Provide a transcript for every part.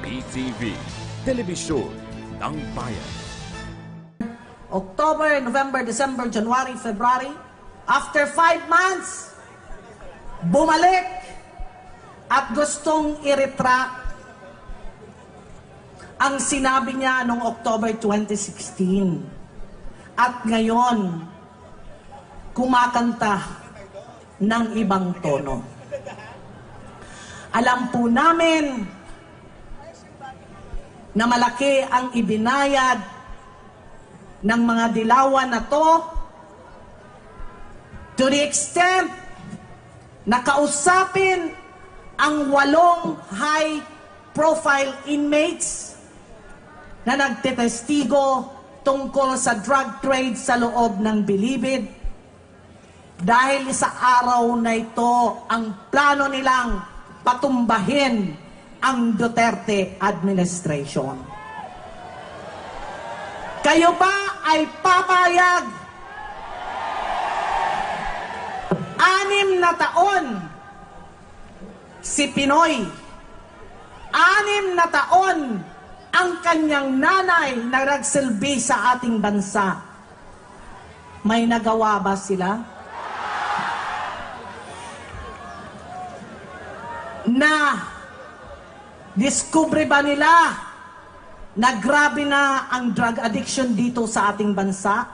PTV, Telebisyon ng Bayan. October, November, December, January, February. After 5 months, bumalik at gustong i-retract ang sinabi niya noong October 2016. At ngayon, kumakanta ng ibang tono. Alam po namin na malaki ang ibinayad ng mga dilawan na to the extent na kausapin ang 8 high-profile inmates na nagtetestigo tungkol sa drug trade sa loob ng Bilibid. Dahil sa araw na ito, ang plano nilang patumbahin ang Duterte administration. Kayo ba ay papayag? 6 na taon si Pinoy. 6 na taon ang kanyang nanay na nagsilbi sa ating bansa. May nagawa ba sila? Na diskubre ba nila na grabe na ang drug addiction dito sa ating bansa?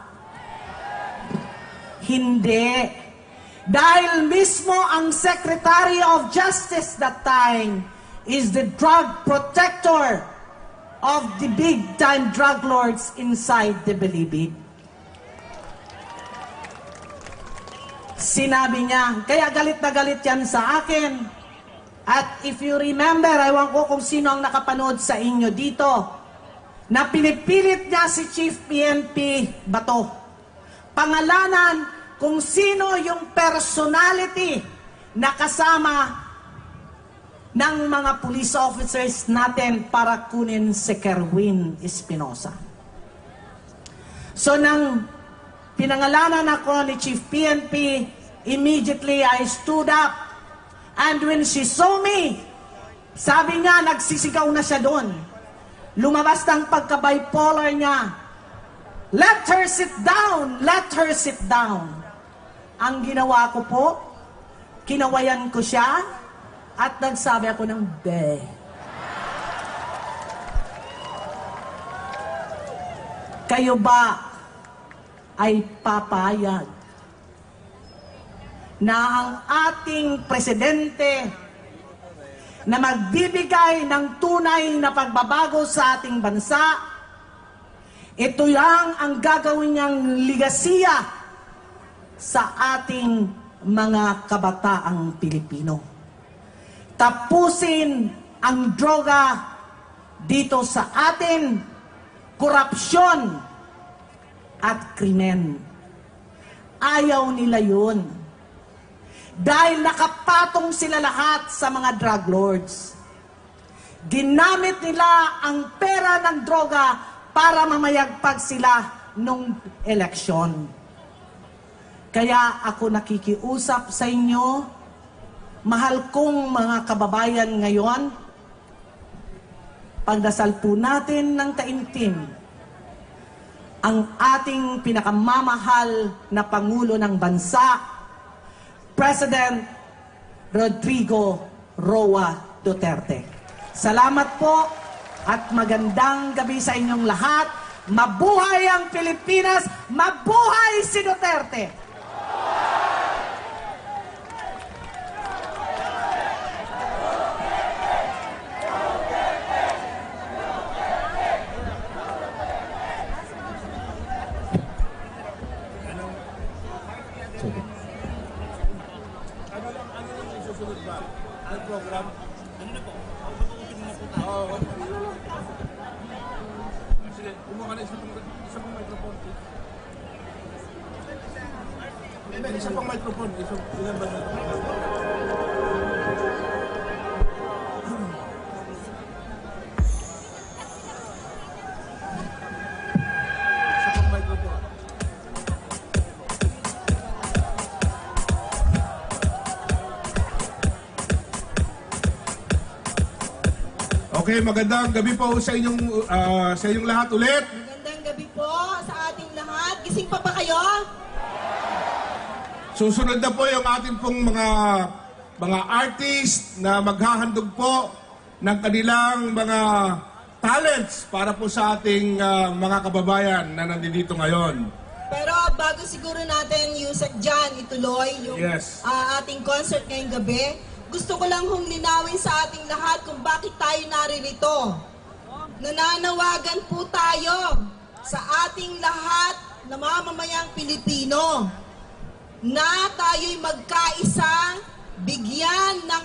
Hindi. Dahil mismo ang Secretary of Justice that time is the drug protector of the big-time drug lords inside the Bilibid. Sinabi niya, kaya galit na galit yan sa akin. At if you remember, ewan ko kung sino ang nakapanood sa inyo dito, na pinipilit niya si Chief PNP Bato. Pangalanan kung sino yung personality na kasama ng mga police officers natin para kunin si Kerwin Espinosa. So nang pinangalanan ako ni Chief PNP, immediately I stood up. And when she saw me, sabi niya, nagsisigaw na siya doon. Lumabas ng pagka-bipolar niya. Let her sit down! Let her sit down! Ang ginawa ko po, kinawayan ko siya at nagsabi ako ng be. Kayo ba ay papayag na ang ating presidente na magbibigay ng tunay na pagbabago sa ating bansa, ito yang ang gagawin niyang ligasiya sa ating mga kabataang Pilipino. Tapusin ang droga dito sa atin, korupsyon at krimen. Ayaw nila yun. Dahil nakapatong sila lahat sa mga drug lords. Ginamit nila ang pera ng droga para mamayagpag sila nung eleksyon. Kaya ako nakikiusap sa inyo, mahal kong mga kababayan ngayon, pagdasal po natin ng taimtim ang ating pinakamamahal na Pangulo ng Bansa, President Rodrigo Roa Duterte. Salamat po at magandang gabi sa inyong lahat. Mabuhay ang Pilipinas! Mabuhay si Duterte! Ang program? Ano na po? Ultimo na po tayo. Oo. Sige, kumuha ka na isa pang microphone. Isa pang microphone. Ilan ba na? Okay, magandang gabi po sa inyong lahat ulit. Magandang gabi po sa ating lahat. Gising pa ba kayo? Susunod na po yung ating pong mga artist na maghahandog po ng kanilang mga talents para po sa ating mga kababayan na nandito ngayon. Pero bago siguro natin, Yusek Jan, ituloy yung Yes. ating concert ngayong gabi, gusto ko lang hong linawin sa ating lahat kung bakit tayo naririto. Nananawagan po tayo sa ating lahat na mamamayang Pilipino na tayo'y magkaisa, bigyan ng